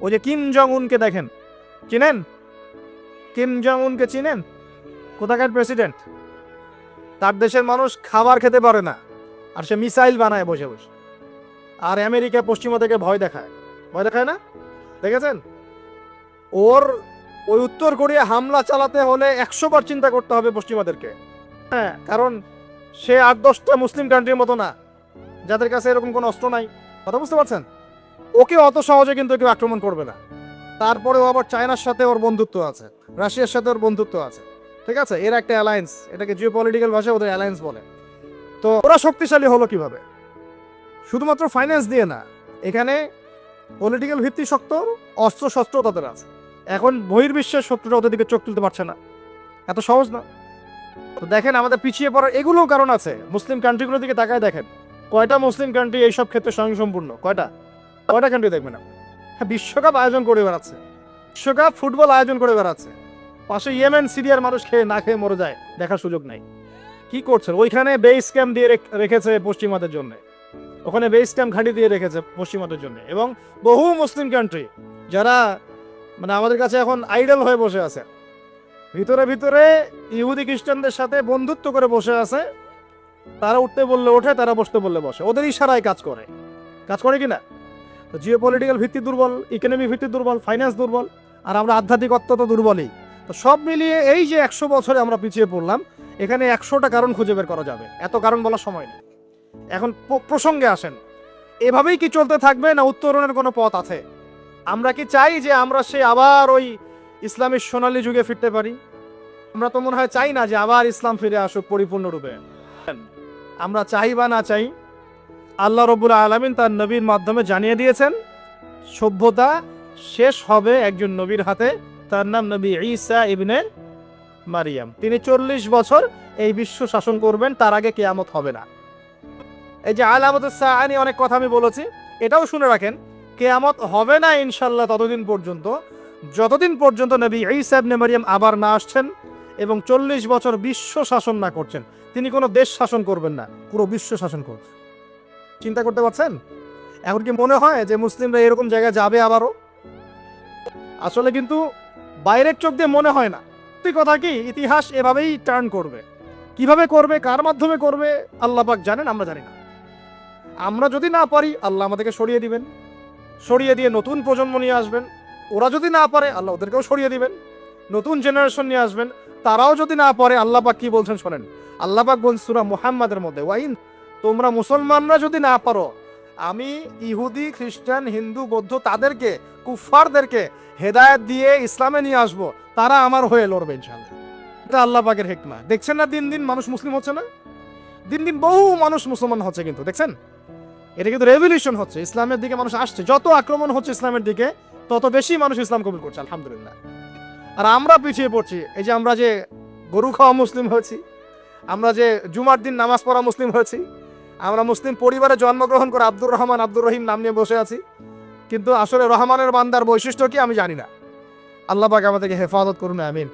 ওই যে Kim Jong উনকে দেখেন, চিনেন? কিম জং উনকে চিনেন? কোথাকার প্রেসিডেন্ট? তার দেশের মানুষ খাবার খেতে পারে না, আর সে মিসাইল বানায় বসে বসে। আর আমেরিকা পশ্চিমা থেকে ভয় দেখায়, ভয় দেখায় না? দেখেছেন? ওর ওই উত্তর কোরিয়া হামলা চালাতে হলে 100 বার চিন্তা করতে হবে পশ্চিমাদেরকে। হ্যাঁ, কারণ সে 8-10টা মুসলিম কান্ট্রির মতো না যাদের কাছে এরকম কোনো অস্ত্র নাই। কথা বুঝতে পারছেন? ওকে অত সহজে কিন্তু কেউ আক্রমণ করবে না। তারপরেও আবার চায়নার সাথে ওর বন্ধুত্ব আছে, রাশিয়ার সাথে ওর বন্ধুত্ব আছে, ঠিক আছে? এর একটা অ্যালায়েন্স, এটাকে জিও পলিটিক্যাল ভাষায় ওদের অ্যালায়েন্স বলে। তো ওরা শক্তিশালী হলো কিভাবে? শুধুমাত্র ফাইন্যান্স দিয়ে না, এখানে পলিটিক্যাল ভিত্তি শক্ত, অস্ত্র শস্ত্র তাদের আছে। এখন বহির্বিশ্বের শত্রুরা ওদের দিকে চোখ তুলতে পারছে না, এত সহজ না। তো দেখেন আমাদের পিছিয়ে পড়ার এগুলোও কারণ আছে। মুসলিম কান্ট্রিগুলোর দিকে তাকায় দেখেন, কয়টা মুসলিম কান্ট্রি এইসব ক্ষেত্রে স্বয়ংসম্পূর্ণ? কয়টা কান্ট্রি দেখবেন আপনি? হ্যাঁ, বিশ্বকাপ আয়োজন করে বেড়াচ্ছে, বিশ্বকাপ ফুটবল আয়োজন করে বেড়াচ্ছে, পাশে ইয়েমেন সিরিয়ার মানুষ খেয়ে না খেয়ে মরে যায়, দেখার সুযোগ নাই। কি করছেন? ওইখানে বেস ক্যাম্প দিয়ে রেখেছে পশ্চিমাদের জন্য, ওখানে বেস ক্যাম্প ঘাঁটি দিয়ে রেখেছে পশ্চিমাদের জন্য। এবং বহু মুসলিম কান্ট্রি যারা মানে আমাদের কাছে এখন আইডল হয়ে বসে আছে, ভিতরে ভিতরে ইহুদি খ্রিস্টানদের সাথে বন্ধুত্ব করে বসে আছে। তারা উঠতে বললে ওঠে, তারা বসতে বললে বসে, ওদের ইশারায় কাজ করে কিনা? জিও পলিটিক্যাল ভিত্তি দুর্বল, ইকোনমি ভিত্তি দুর্বল, ফাইন্যান্স দুর্বল, আর আমরা আধ্যাত্মিকত্ব তো দুর্বলই। তো সব মিলিয়ে এই যে 100 বছরে আমরা পিছিয়ে পড়লাম, এখানে 100টা কারণ খুঁজে বের করা যাবে, এত কারণ বলার সময় নেই। এখন প্রসঙ্গে আসেন, এভাবেই কি চলতে থাকবে না উত্তরণের কোনো পথ আছে? আমরা কি চাই যে আমরা সে আবার ওই ইসলামের সোনালী যুগে ফিরতে পারি? আমরা তো মনে হয় চাই না যে আবার ইসলাম ফিরে আসুক পরিপূর্ণরূপে। আমরা চাই বা না চাই, আল্লাহ রাব্বুল আলামিন তার নবীর মাধ্যমে জানিয়ে দিয়েছেন সভ্যতা শেষ হবে একজন নবীর হাতে, তার নাম নবী ঈসা ইবনে মারিয়াম। তিনি 40 বছর এই বিশ্ব শাসন করবেন, তার আগে কিয়ামত হবে না। এই যে আলামাতুস সাআ নিয়ে অনেক কথা আমি বলেছি, এটাও শুনে রাখেন, কিয়ামত হবে না ইনশাআল্লাহ ততদিন পর্যন্ত যতদিন পর্যন্ত নবী ঈসা ইবনে মারিয়াম আবার না আসছেন এবং 40 বছর বিশ্ব শাসন না করছেন। তিনি কোনো দেশ শাসন করবেন না, পুরো বিশ্ব শাসন করছেন। চিন্তা করতে পারছেন? এখন কি মনে হয় যে মুসলিমরা এরকম জায়গায় যাবে আবারও? আসলে কিন্তু বাইরের চোখ দিয়ে মনে হয় না। সত্যি কথা কি, ইতিহাস এভাবেই টার্ন করবে। কিভাবে করবে, কার মাধ্যমে করবে, আল্লাহ পাক জানেন, আমরা জানি না। আমরা যদি না পারি, আল্লাহ আমাদেরকে সরিয়ে দিবেন, সরিয়ে দিয়ে নতুন প্রজন্ম নিয়ে আসবেন। ওরা যদি না পারে, আল্লাহ ওদেরকেও সরিয়ে দিবেন, নতুন জেনারেশন নিয়ে আসবেন। তারাও যদি না পারে, আল্লাহ পাক কি বলছেন শোনেন। আল্লাহ পাক বলছেন সূরা মুহাম্মাদের মধ্যে, ওয়াইন, তোমরা মুসলমানরা যদি না পারো, আমি ইহুদি খ্রিস্টান হিন্দু বৌদ্ধ তাদেরকে, কুফফারদেরকে হেদায়েত দিয়ে ইসলামে নিয়ে আসবো, তারা আমার হয়ে লড়বে ইনশাআল্লাহ। এটা আল্লাহ পাকের হিকমা। দেখছেন না দিন দিন মানুষ মুসলিম হচ্ছে না? দিন দিন বহু মানুষ মুসলমান হচ্ছে, কিন্তু দেখছেন এটা কিন্তু রেভলিউশন হচ্ছে, ইসলামের দিকে মানুষ আসছে। যত আক্রমণ হচ্ছে ইসলামের দিকে, তত বেশি মানুষ ইসলাম কবুল করছে, আলহামদুলিল্লাহ। আর আমরা পিছিয়ে পড়ছি। এই যে আমরা যে গরু খাওয়া মুসলিম হয়েছি, আমরা যে জুমার দিন নামাজ পড়া মুসলিম হয়েছি, আমরা মুসলিম পরিবারে জন্মগ্রহণ করে আব্দুর রহমান আব্দুর রহিম নাম নিয়ে বসে আছি, কিন্তু আসলে রহমানের বান্দার বৈশিষ্ট্য কি আমি জানি না। আল্লাহ পাক আমাদেরকে হেফাজত করুন, আমিন।